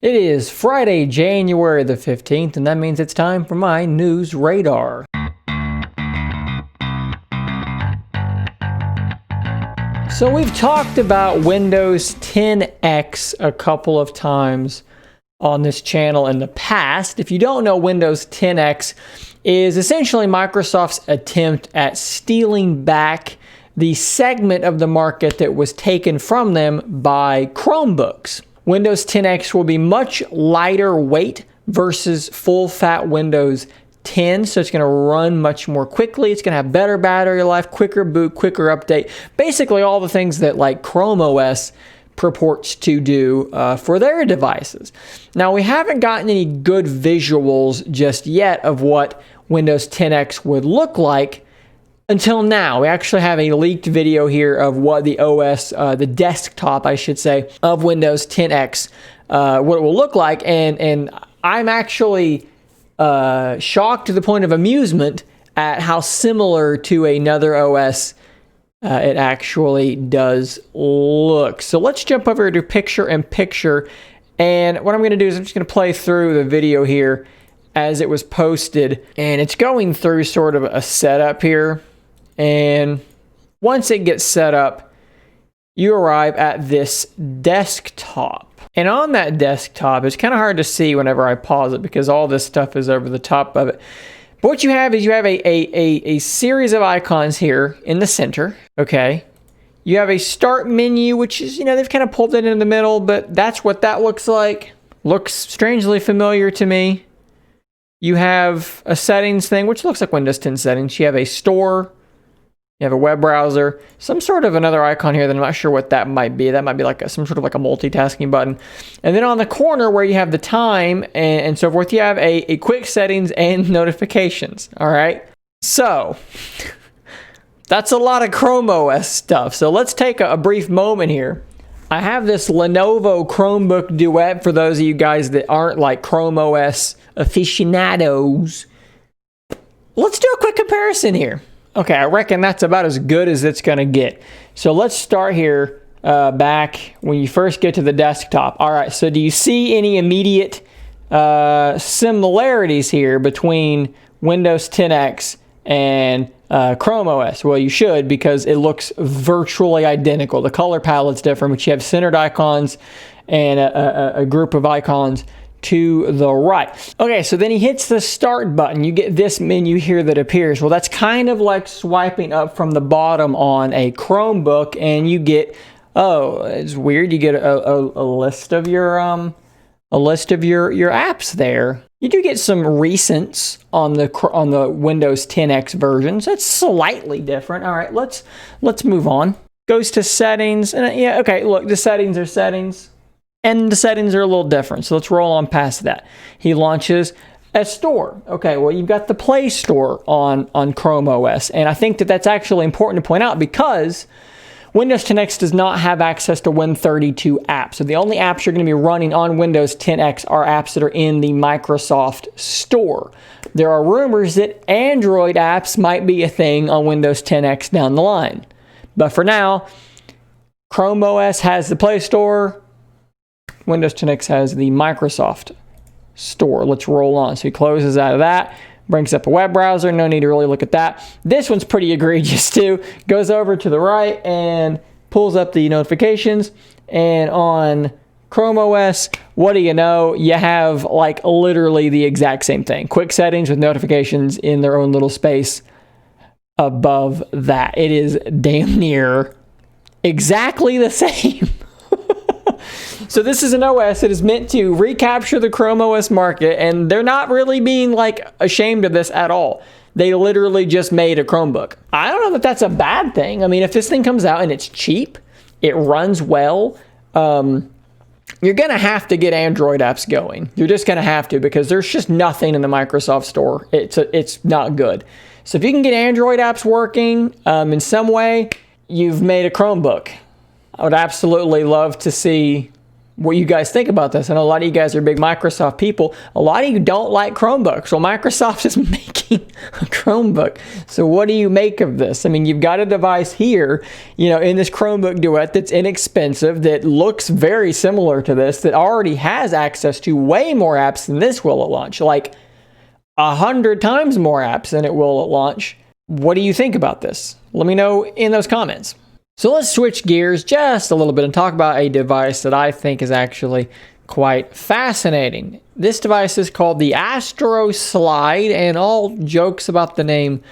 It is Friday, January the 15th, and that means it's time for my news radar. So we've talked about Windows 10X a couple of times on this channel in the past. If you don't know, Windows 10X is essentially Microsoft's attempt at stealing back the segment of the market that was taken from them by Chromebooks. Windows 10X will be much lighter weight versus full-fat Windows 10, so it's going to run much more quickly. It's going to have better battery life, quicker boot, quicker update, basically all the things that like Chrome OS purports to do for their devices. Now, we haven't gotten any good visuals just yet of what Windows 10X would look like until now. We actually have a leaked video here of what the OS, the desktop, I should say, of Windows 10X, what it will look like. And I'm actually shocked to the point of amusement at how similar to another OS it actually does look. So let's jump over to picture-in-picture. And what I'm going to do is I'm just going to play through the video here as it was posted. And it's going through sort of a setup here. And once it gets set up, you arrive at this desktop. And on that desktop, it's kind of hard to see whenever I pause it because all this stuff is over the top of it. But what you have is you have a series of icons here in the center, okay? You have a start menu, which is, they've kind of pulled it in the middle, but that's what that looks like. Looks strangely familiar to me. You have a settings thing, which looks like Windows 10 settings. You have a store. You have a web browser, some sort of another icon here that I'm not sure what that might be. That might be like some sort of like a multitasking button. And then on the corner where you have the time and so forth, you have a quick settings and notifications. All right. So that's a lot of Chrome OS stuff. So let's take a brief moment here. I have this Lenovo Chromebook Duet for those of you guys that aren't like Chrome OS aficionados. Let's do a quick comparison here. Okay, I reckon that's about as good as it's going to get. So let's start here back when you first get to the desktop. All right, so do you see any immediate similarities here between Windows 10X and Chrome OS? Well, you should, because it looks virtually identical. The color palette's different, but you have centered icons and a group of icons to the right. Okay, so then he hits the start button. You get this menu here that appears. Well, that's kind of like swiping up from the bottom on a Chromebook, and you get, oh, it's weird. You get a list of your apps there. You do get some recents on the Windows 10X versions. That's slightly different. All right, let's move on. Goes to settings, and yeah, okay. Look, the settings are settings. And the settings are a little different, so let's roll on past that. He launches a store. Okay, well, you've got the Play Store on Chrome OS, and I think that that's actually important to point out because Windows 10X does not have access to Win32 apps. So the only apps you're going to be running on Windows 10X are apps that are in the Microsoft Store. There are rumors that Android apps might be a thing on Windows 10X down the line. But for now, Chrome OS has the Play Store. Windows 10X has the Microsoft Store. Let's roll on. So he closes out of that, brings up a web browser. No need to really look at that. This one's pretty egregious too. Goes over to the right and pulls up the notifications. And on Chrome OS, what do you know? You have like literally the exact same thing. Quick settings with notifications in their own little space above that. It is damn near exactly the same. So this is an OS that is meant to recapture the Chrome OS market, and they're not really being like ashamed of this at all. They literally just made a Chromebook. I don't know that that's a bad thing. I mean, if this thing comes out and it's cheap, it runs well, you're going to have to get Android apps going. You're just going to have to, because there's just nothing in the Microsoft Store. It's not good. So if you can get Android apps working in some way, you've made a Chromebook. I would absolutely love to see what you guys think about this. I know a lot of you guys are big Microsoft people. A lot of you don't like Chromebooks. Well, Microsoft is making a Chromebook. So what do you make of this? I mean, you've got a device here, you know, in this Chromebook Duet that's inexpensive, that looks very similar to this, that already has access to way more apps than this will at launch, like 100 times more apps than it will at launch. What do you think about this? Let me know in those comments. So let's switch gears just a little bit and talk about a device that I think is actually quite fascinating. This device is called the Astro Slide, and all jokes about the name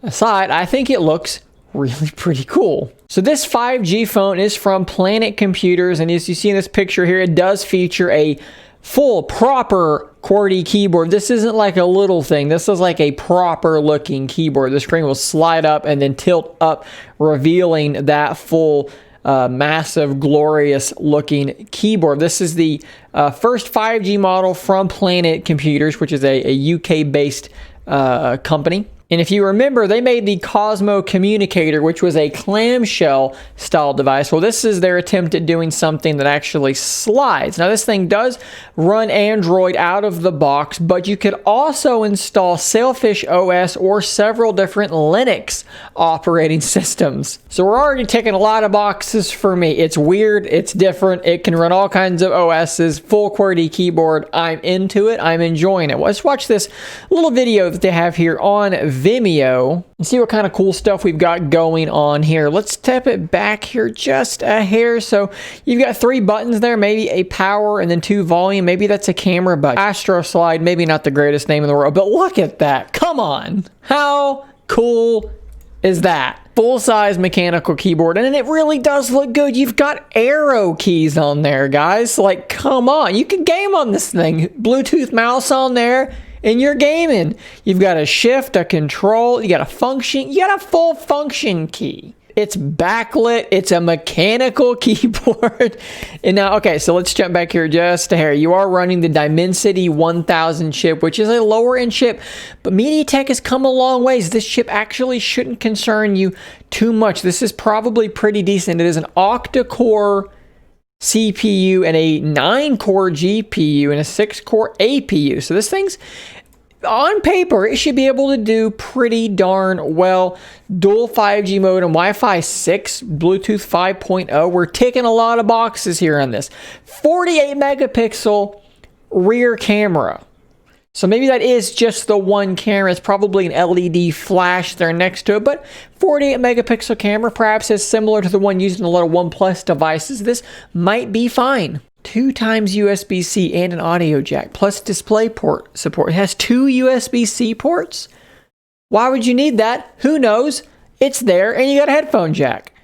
aside, I think it looks really pretty cool. So this 5G phone is from Planet Computers, and as you see in this picture here, it does feature a full, proper QWERTY keyboard. This isn't like a little thing. This is like a proper looking keyboard. The screen will slide up and then tilt up, revealing that full, massive, glorious looking keyboard. This is the first 5G model from Planet Computers, which is a UK-based company. And if you remember, they made the Cosmo Communicator, which was a clamshell style device. Well, this is their attempt at doing something that actually slides. Now, this thing does run Android out of the box, but you could also install Sailfish OS or several different Linux operating systems. So we're already ticking a lot of boxes for me. It's weird, it's different, it can run all kinds of OSs, full QWERTY keyboard. I'm into it, I'm enjoying it. Well, let's watch this little video that they have here on Vimeo and see what kind of cool stuff we've got going on here. Let's step it back here just a hair. So you've got 3 buttons there, maybe a power and then 2 volume. Maybe that's a camera button. Astro Slide, maybe not the greatest name in the world, but look at that. Come on. How cool is that? Full-size mechanical keyboard, and it really does look good. You've got arrow keys on there, guys. Like, come on. You can game on this thing. Bluetooth mouse on there, and you're gaming. You've got a shift, a control, you got a function, you got a full function key. It's backlit, it's a mechanical keyboard. And now, okay, so let's jump back here just a hair. You are running the Dimensity 1000 chip, which is a lower end chip, but MediaTek has come a long ways. This chip actually shouldn't concern you too much. This is probably pretty decent. It is an octa-core CPU and a 9-core GPU and a 6-core APU. So this thing's, on paper, it should be able to do pretty darn well. Dual 5G modem, Wi-Fi 6, Bluetooth 5.0. We're ticking a lot of boxes here on this. 48 megapixel rear camera. So maybe that is just the one camera. It's probably an LED flash there next to it, but 48 megapixel camera, perhaps is similar to the one used in a lot of OnePlus devices. This might be fine. 2 times USB-C and an audio jack, plus DisplayPort support. It has 2 USB-C ports. Why would you need that? Who knows? It's there, and you got a headphone jack.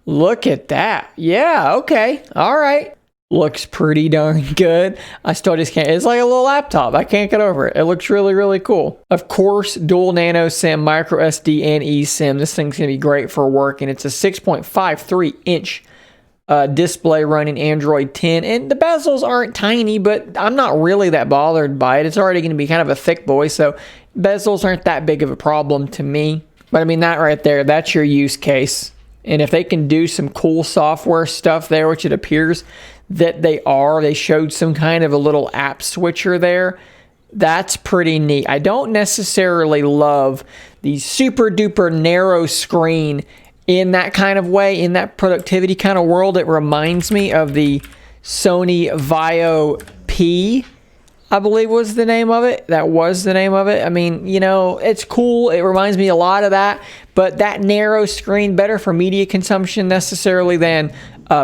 Look at that. Yeah, okay. All right. Looks pretty darn good. I still just can't. It's like a little laptop. I can't get over it. It looks really, really cool. Of course, dual nano SIM, micro SD, and eSIM. This thing's going to be great for work, and it's a 6.53-inch display running Android 10, and the bezels aren't tiny, but I'm not really that bothered by it. It's already going to be kind of a thick boy, so bezels aren't that big of a problem to me. But I mean, that right there, that's your use case. And if they can do some cool software stuff there, which it appears that they showed some kind of a little app switcher there, that's pretty neat. I don't necessarily love the super duper narrow screen in that kind of way, in that productivity kind of world. It reminds me of the Sony Vaio P, I believe was the name of it. That was the name of it. I mean, you know, it's cool. It reminds me a lot of that, but that narrow screen, better for media consumption necessarily than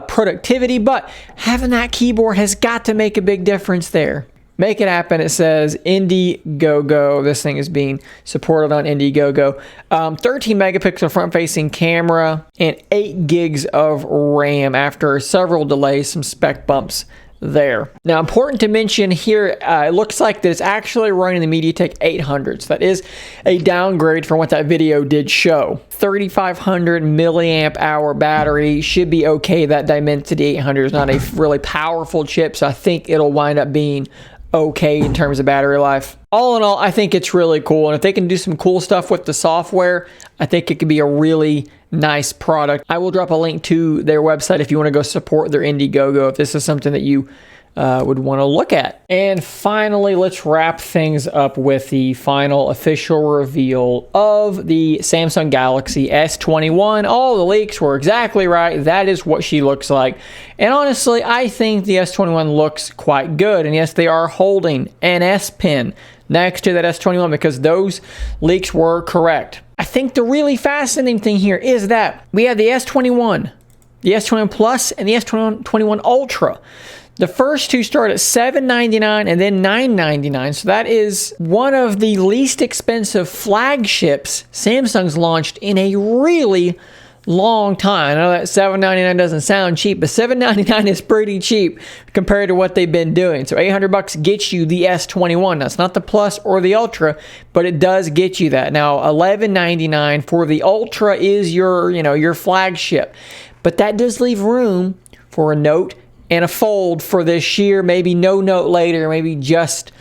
productivity, but having that keyboard has got to make a big difference there. Make it happen. It says Indiegogo. This thing is being supported on Indiegogo. 13 megapixel front-facing camera and 8 gigs of RAM after several delays, some spec bumps there. Now, important to mention here, it looks like that it's actually running the MediaTek 800. So that is a downgrade from what that video did show. 3,500 milliamp hour battery should be okay. That Dimensity 800 is not a really powerful chip, so I think it'll wind up being okay in terms of battery life. All in all, I think it's really cool, and if they can do some cool stuff with the software, I think it could be a really nice product. I will drop a link to their website if you want to go support their Indiegogo, if this is something that you would want to look at. And finally, let's wrap things up with the final official reveal of the Samsung Galaxy S21. All the leaks were exactly right. That is what she looks like. And honestly, I think the S21 looks quite good. And yes, they are holding an S Pen next to that S21 because those leaks were correct. I think the really fascinating thing here is that we have the S21, the S21 Plus, and the S21 Ultra. The first two start at $799 and then $999. So that is one of the least expensive flagships Samsung's launched in a really long time. I know that $799 doesn't sound cheap, but $799 is pretty cheap compared to what they've been doing. So $800 gets you the S21. That's not the Plus or the Ultra, but it does get you that. Now $1199 for the Ultra is your flagship, but that does leave room for a Note and a Fold for this year, maybe no Note later, maybe just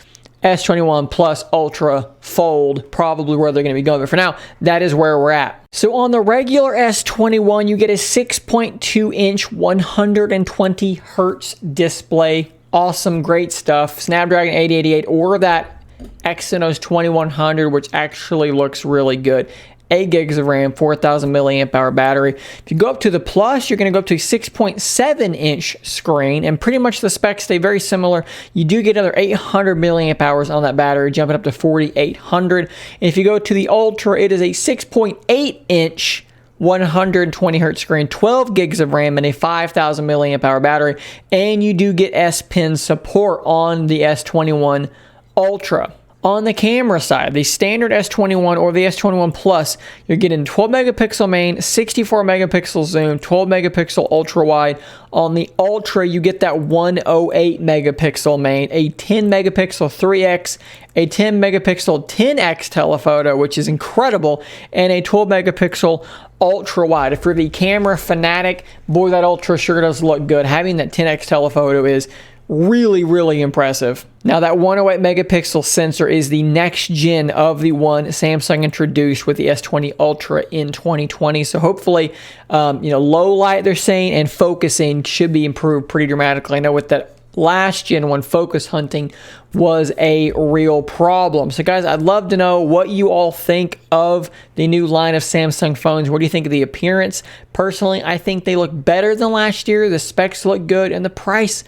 S21 Plus Ultra Fold, probably where they're going to be going. But for now, that is where we're at. So on the regular S21, you get a 6.2-inch 120 hertz display. Awesome, great stuff. Snapdragon 888 or that Exynos 2100, which actually looks really good. 8 gigs of RAM, 4,000 milliamp hour battery. If you go up to the Plus, you're going to go up to a 6.7-inch screen, and pretty much the specs stay very similar. You do get another 800 milliamp hours on that battery, jumping up to 4,800. And if you go to the Ultra, it is a 6.8-inch 120 hertz screen, 12 gigs of RAM, and a 5,000 milliamp hour battery. And you do get S Pen support on the S21 Ultra. On the camera side, the standard S21 or the S21 Plus, you're getting 12 megapixel main, 64 megapixel zoom, 12 megapixel ultra wide. On the Ultra, you get that 108 megapixel main, a 10 megapixel 3x, a 10 megapixel 10x telephoto, which is incredible, and a 12 megapixel ultra wide. If you're the camera fanatic, boy, that Ultra sure does look good. Having that 10x telephoto is really, really impressive. Now that 108 megapixel sensor is the next gen of the one Samsung introduced with the S20 Ultra in 2020. So hopefully, low light they're saying and focusing should be improved pretty dramatically. I know with that last gen one, focus hunting was a real problem. So guys, I'd love to know what you all think of the new line of Samsung phones. What do you think of the appearance? Personally, I think they look better than last year. The specs look good and the price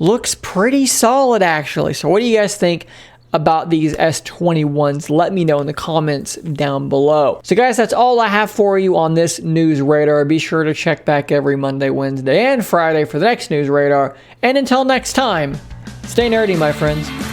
looks pretty solid actually. So what do you guys think about these S21s? Let me know in the comments down below. So guys, that's all I have for you on this News Radar. Be sure to check back every Monday, Wednesday, and Friday for the next News Radar. And until next time, stay nerdy, my friends.